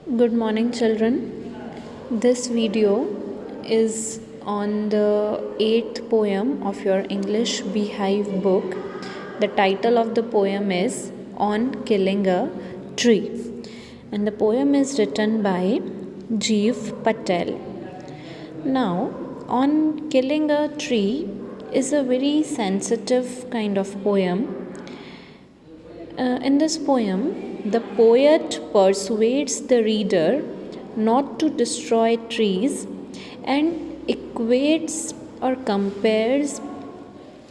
Good morning, children. This video is on the eighth poem of your English Beehive book. The title of the poem is On Killing a Tree, and the poem is written by Jeev Patel. Now, On Killing a Tree is a very sensitive kind of poem. In this poem, the poet persuades the reader not to destroy trees and equates or compares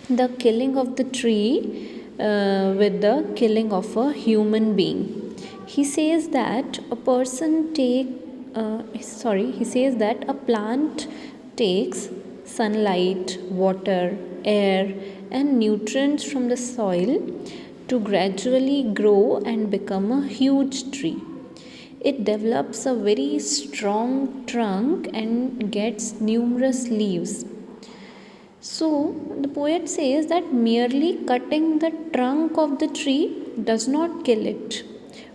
the killing of the tree with the killing of a human being. He says that he says that a plant takes sunlight, water, air, and nutrients from the soil to gradually grow and become a huge tree. It develops a very strong trunk and gets numerous leaves. So, the poet says that merely cutting the trunk of the tree does not kill it.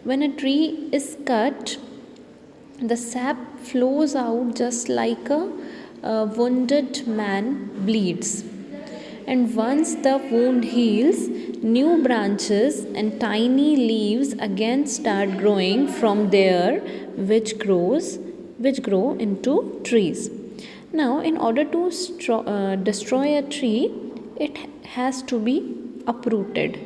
When a tree is cut, the sap flows out just like a wounded man bleeds. And once the wound heals, new branches and tiny leaves again start growing from there, which grow into trees. Now, in order to destroy a tree, it has to be uprooted.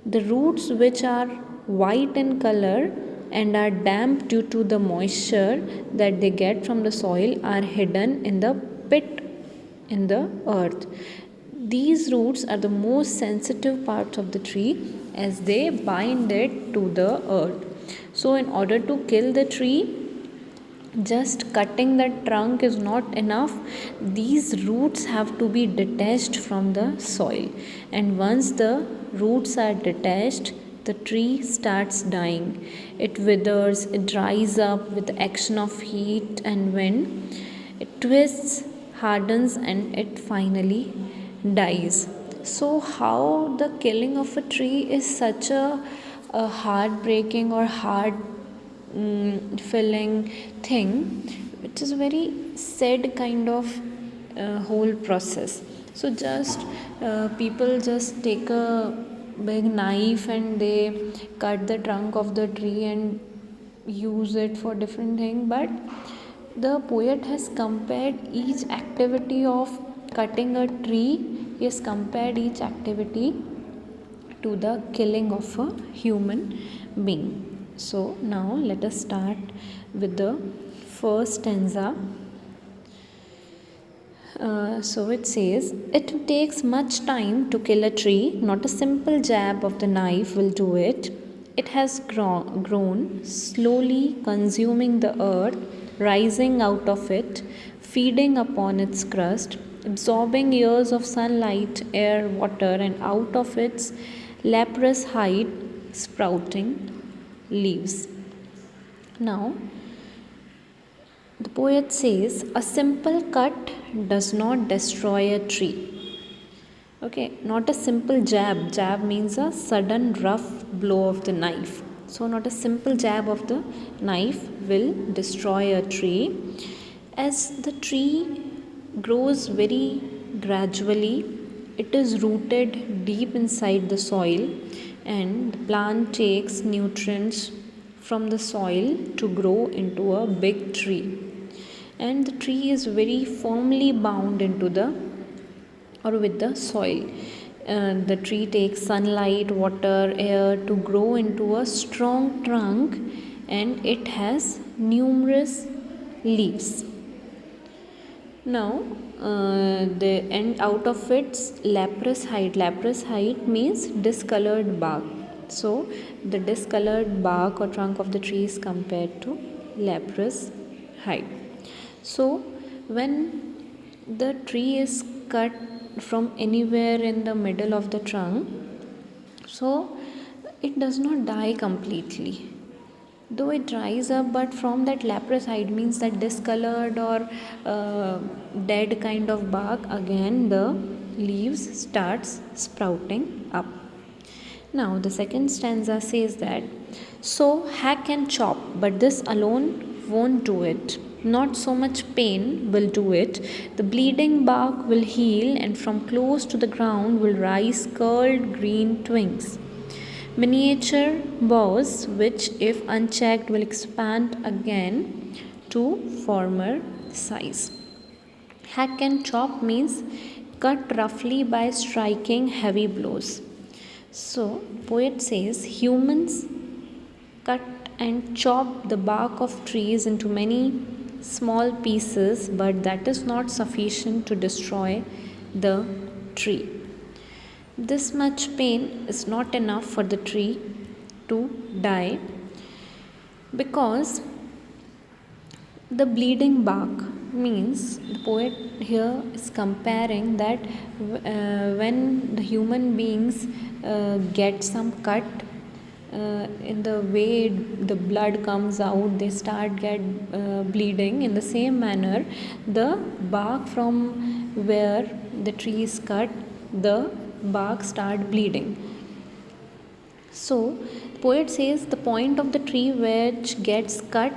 The roots, which are white in color and are damp due to the moisture that they get from the soil, are hidden in the pit in the earth. These roots are the most sensitive parts of the tree as they bind it to the earth. So, in order to kill the tree, just cutting the trunk is not enough. These roots have to be detached from the soil, and once the roots are detached, the tree starts dying. It withers, it dries up with the action of heat and wind. It twists, hardens, and it finally dies. So, how the killing of a tree is such a heartbreaking or hard filling thing, which is a very sad kind of whole process. So just people just take a big knife and they cut the trunk of the tree and use it for different thing, but the poet has compared each activity of cutting a tree. He has compared each activity to the killing of a human being. So now let us start with the first stanza. So it says, it takes much time to kill a tree, not a simple jab of the knife will do it. It has grown, slowly consuming the earth, rising out of it, feeding upon its crust, absorbing years of sunlight, air, water, and out of its leprous hide, sprouting leaves. Now, the poet says, a simple cut does not destroy a tree. Okay, not a simple jab. Jab means a sudden rough blow of the knife. So, not a simple jab of the knife will destroy a tree. As the tree grows very gradually, it is rooted deep inside the soil, and the plant takes nutrients from the soil to grow into a big tree. And the tree is very firmly bound into the or with the soil. The tree takes sunlight, water, air to grow into a strong trunk, and it has numerous leaves. Now, the end out of its leprous hide. Leprous hide means discolored bark. So, the discolored bark or trunk of the tree is compared to leprous hide. So, when the tree is cut from anywhere in the middle of the trunk, so it does not die completely, though it dries up, but from that leprous hide means that discolored or dead kind of bark, again the leaves starts sprouting up. Now, the second stanza says that, so hack and chop, but this alone won't do it. Not so much pain will do it. The bleeding bark will heal, and from close to the ground will rise curled green twigs. Miniature boughs, which, if unchecked, will expand again to former size. Hack and chop means cut roughly by striking heavy blows. So, poet says humans cut and chop the bark of trees into many small pieces, but that is not sufficient to destroy the tree. This much pain is not enough for the tree to die, because the bleeding bark means the poet here is comparing that when the human beings get some cut, in the way the blood comes out, they start get bleeding. In the same manner, the bark from where the tree is cut, the bark start bleeding. So poet says the point of the tree which gets cut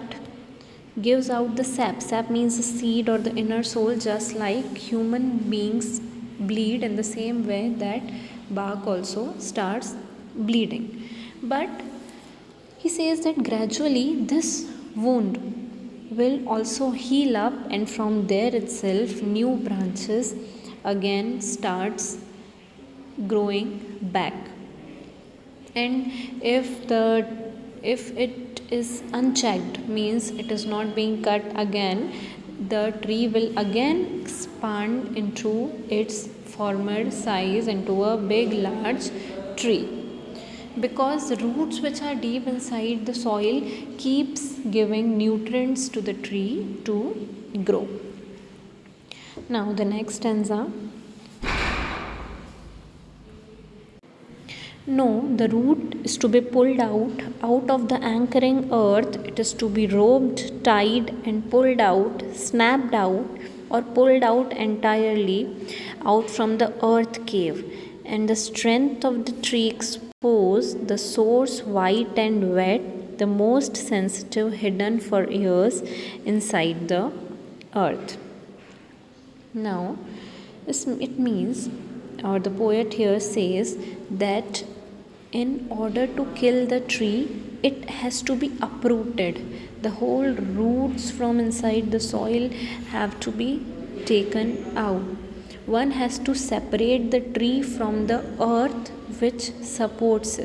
gives out the sap. Sap means the seed or the inner soul, just like human beings bleed in the same way that bark also starts bleeding. But he says that gradually this wound will also heal up, and from there itself new branches again starts growing back. And if it is unchecked, means it is not being cut again, the tree will again expand into its former size, into a big large tree, because the roots which are deep inside the soil keeps giving nutrients to the tree to grow. Now the next stanza. No, the root is to be pulled out of the anchoring earth. It is to be roped, tied, and pulled out, snapped out, or pulled out entirely out from the earth cave. And the strength of the tree expose the source white and wet, the most sensitive hidden for years inside the earth. Now, it means, or the poet here says, that in order to kill the tree, it has to be uprooted. The whole roots from inside the soil have to be taken out. One has to separate the tree from the earth which supports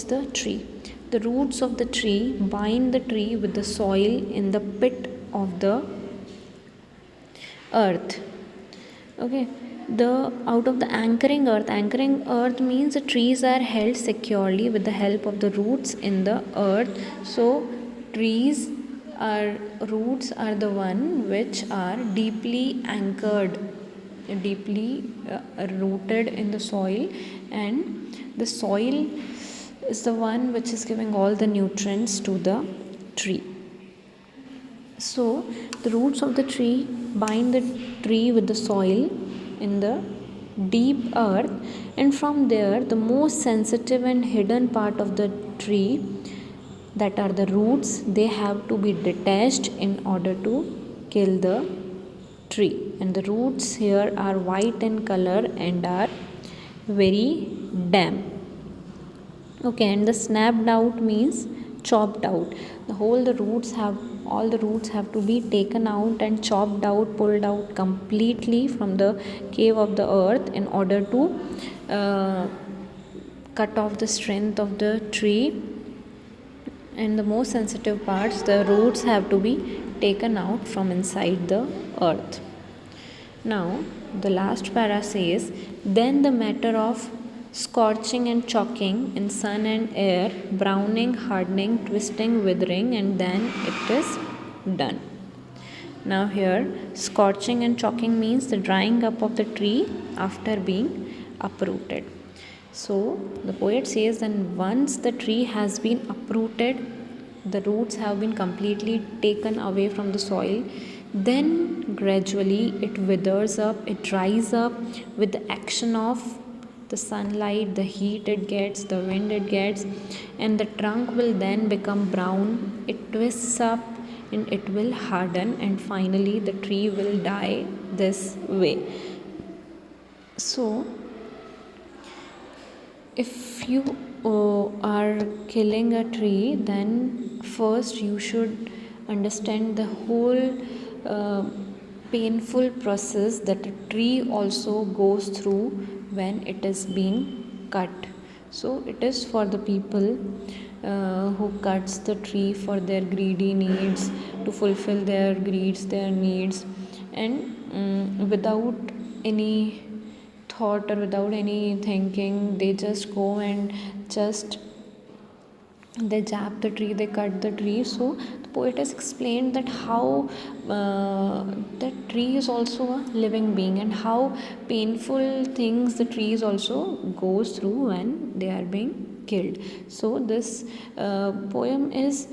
the tree. The roots of the tree bind the tree with the soil in the pit of the earth. Okay, the out of the anchoring earth means the trees are held securely with the help of the roots in the earth. So roots are the one which are deeply anchored, deeply rooted in the soil, and the soil is the one which is giving all the nutrients to the tree. So the roots of the tree bind the tree with the soil in the deep earth, and from there the most sensitive and hidden part of the tree, that are the roots, they have to be detached in order to kill the tree. And the roots here are white in color and are very damp. Okay, and the snapped out means chopped out. All the roots have to be taken out and chopped out, pulled out completely from the cave of the earth in order to cut off the strength of the tree. And the most sensitive parts, the roots, have to be taken out from inside the earth. Now the last para says, then the matter of scorching and choking in sun and air, browning, hardening, twisting, withering, and then it is done. Now here, scorching and choking means the drying up of the tree after being uprooted. So the poet says that once the tree has been uprooted, the roots have been completely taken away from the soil, then gradually it withers up, it dries up with the action of the sunlight, the heat it gets, the wind it gets, and the trunk will then become brown. It twists up and it will harden, and finally the tree will die this way. So if you are killing a tree, then first you should understand the whole uh, painful process that a tree also goes through when it is being cut. So it is for the people who cuts the tree for their greedy needs, to fulfill their greeds, their needs, and without any thought or without any thinking, they just go and just they jab the tree, they cut the tree. So the poet has explained that how the tree is also a living being, and how painful things the trees also goes through when they are being killed. So this poem is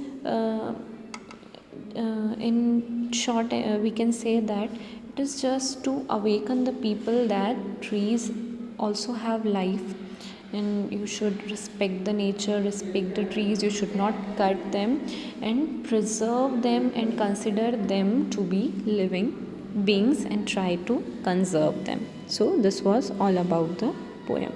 in short, we can say that it is just to awaken the people that trees also have life, and you should respect the nature, respect the trees. You should not cut them, and preserve them and consider them to be living beings and try to conserve them. So this was all about the poem.